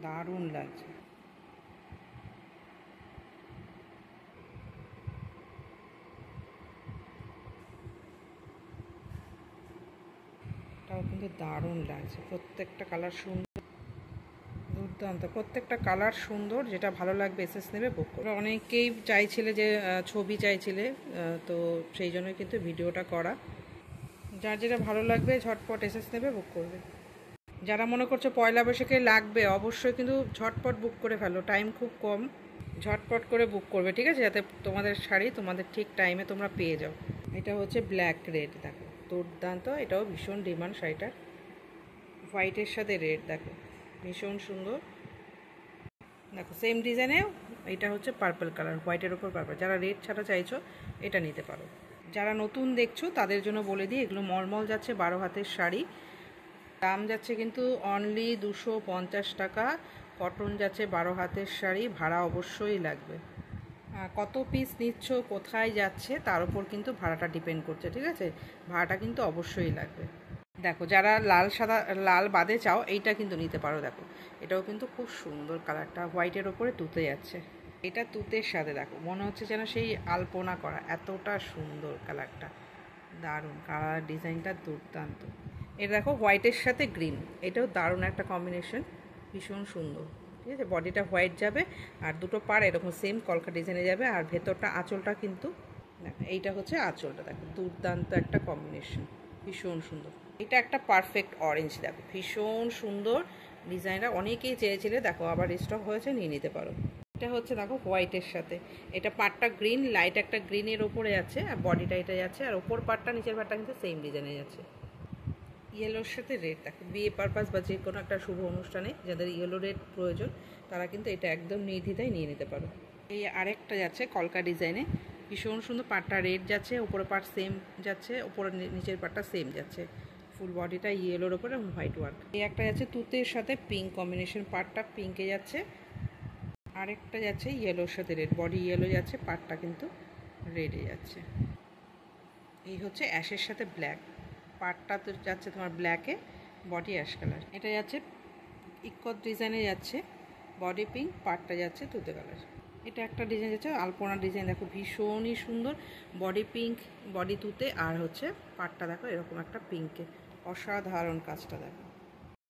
দারুণ লাগছে। এটাও কিন্তু দারুণ লাগছে, প্রত্যেকটা কালার সুন্দর, দুর্দান্ত, প্রত্যেকটা কালার সুন্দর। যেটা ভালো লাগবে এসএস নেবে, বুক করবে। অনেকেই চাইছিলে যে ছবি চাইছিলে, তো সেই জন্যই কিন্তু ভিডিওটা করা। যার যেটা ভালো লাগবে ঝটপট এসএস নেবে, বুক করবে। যারা মনে করছো পয়লা বৈশাখে লাগবে, অবশ্যই কিন্তু ঝটপট বুক করে ফেলো, টাইম খুব কম। ঝটপট করে বুক করবে, ঠিক আছে, যাতে তোমাদের শাড়ি তোমাদের ঠিক টাইমে তোমরা পেয়ে যাও। এটা হচ্ছে ব্ল্যাক রেড, দেখো দুর্দান্ত, এটাও ভীষণ ডিমান্ড শাড়িটার। হোয়াইটের সাথে রেড, দেখো ভীষণ সুন্দর। দেখো সেম ডিজাইনেও এটা হচ্ছে পার্পল কালার, হোয়াইটের ওপর পার্পল। যারা রেড ছাড়া চাইছো এটা নিতে পারো। যারা নতুন দেখছো তাদের জন্য বলে দিই, এগুলো মলমল যাচ্ছে 12 হাতের শাড়ি, দাম যাচ্ছে কিন্তু অনলি 250 টাকা। কটন যাচ্ছে 12 হাতের শাড়ি, ভাড়া অবশ্যই লাগবে। কত পিস নিচ্ছ, কোথায় যাচ্ছে তার উপর কিন্তু ভাড়াটা ডিপেন্ড করছে, ঠিক আছে, ভাড়াটা কিন্তু অবশ্যই লাগবে। দেখো যারা লাল সাদা লাল বাদে চাও এইটা কিন্তু নিতে পারো। দেখো এটাও কিন্তু খুব সুন্দর কালারটা, হোয়াইটের ওপরে তুতে যাচ্ছে। এটা তুতের সাথে দেখো মনে হচ্ছে যেন সেই আলপনা করা, এতটা সুন্দর কালারটা, দারুণ কালার, ডিজাইনটা দুর্দান্ত। এটা দেখো হোয়াইটের সাথে গ্রিন, এটাও দারুণ একটা কম্বিনেশন, ভীষণ সুন্দর। ঠিক আছে, বডিটা হোয়াইট যাবে আর দুটো পাড় এরকম সেম কলকা ডিজাইনে যাবে, আর ভেতরটা আঁচলটা কিন্তু এইটা হচ্ছে আঁচলটা, দেখো দুর্দান্ত একটা কম্বিনেশন, ভীষণ সুন্দর। এটা একটা পারফেক্ট অরেঞ্জ, দেখো ভীষণ সুন্দর ডিজাইনটা, অনেকেই চেয়েছিলে, দেখো আবার স্টক হয়েছে, নিয়ে নিতে পারো। এটা হচ্ছে দেখো হোয়াইটের সাথে, এটা পাটটা গ্রিন, লাইট একটা গ্রিনের ওপরে আছে, আর বডিটা এটা যাচ্ছে, আর ওপর পাটটা নিচের পাটটা কিন্তু সেম ডিজাইনে যাচ্ছে। ইয়েলোর সাথে রেড, দেখো বিয়ে পারপাস বা যে কোনো একটা শুভ অনুষ্ঠানে যাদের ইয়েলো রেড প্রয়োজন তারা কিন্তু এটা একদম নির্দ্বিধায় নিয়ে নিতে পারো। এই আরেকটা যাচ্ছে কলকা ডিজাইনে, ভীষণ সুন্দর, পাটটা রেড যাচ্ছে, ওপরে পাট সেম যাচ্ছে, ওপরে নিচের পাটটা সেম যাচ্ছে, ফুল বডিটা ইয়েলোর ওপরে হোয়াইট ওয়ার্ক। এই একটা যাচ্ছে তুতের সাথে পিঙ্ক কম্বিনেশন, পাটটা পিঙ্কে যাচ্ছে, আরেকটা যাচ্ছে ইয়েলোর সাথে রেড, বডি ইয়েলো যাচ্ছে, পাটটা কিন্তু রেডে যাচ্ছে। এই হচ্ছে অ্যাশের সাথে ব্ল্যাক, পাটটা তো যাচ্ছে তোমার ব্ল্যাকে, বডি অ্যাশ কালার। এটা যাচ্ছে ইকত ডিজাইনে যাচ্ছে, বডি পিঙ্ক, পাটটা যাচ্ছে তুতে কালার। এটা একটা ডিজাইন যাচ্ছে আলপনা ডিজাইন, দেখো ভীষণই সুন্দর, বডি পিঙ্ক, বডি তুতে, আর হচ্ছে পাটটা দেখো এরকম একটা পিঙ্কে, অসাধারণ কাজটা দেখো।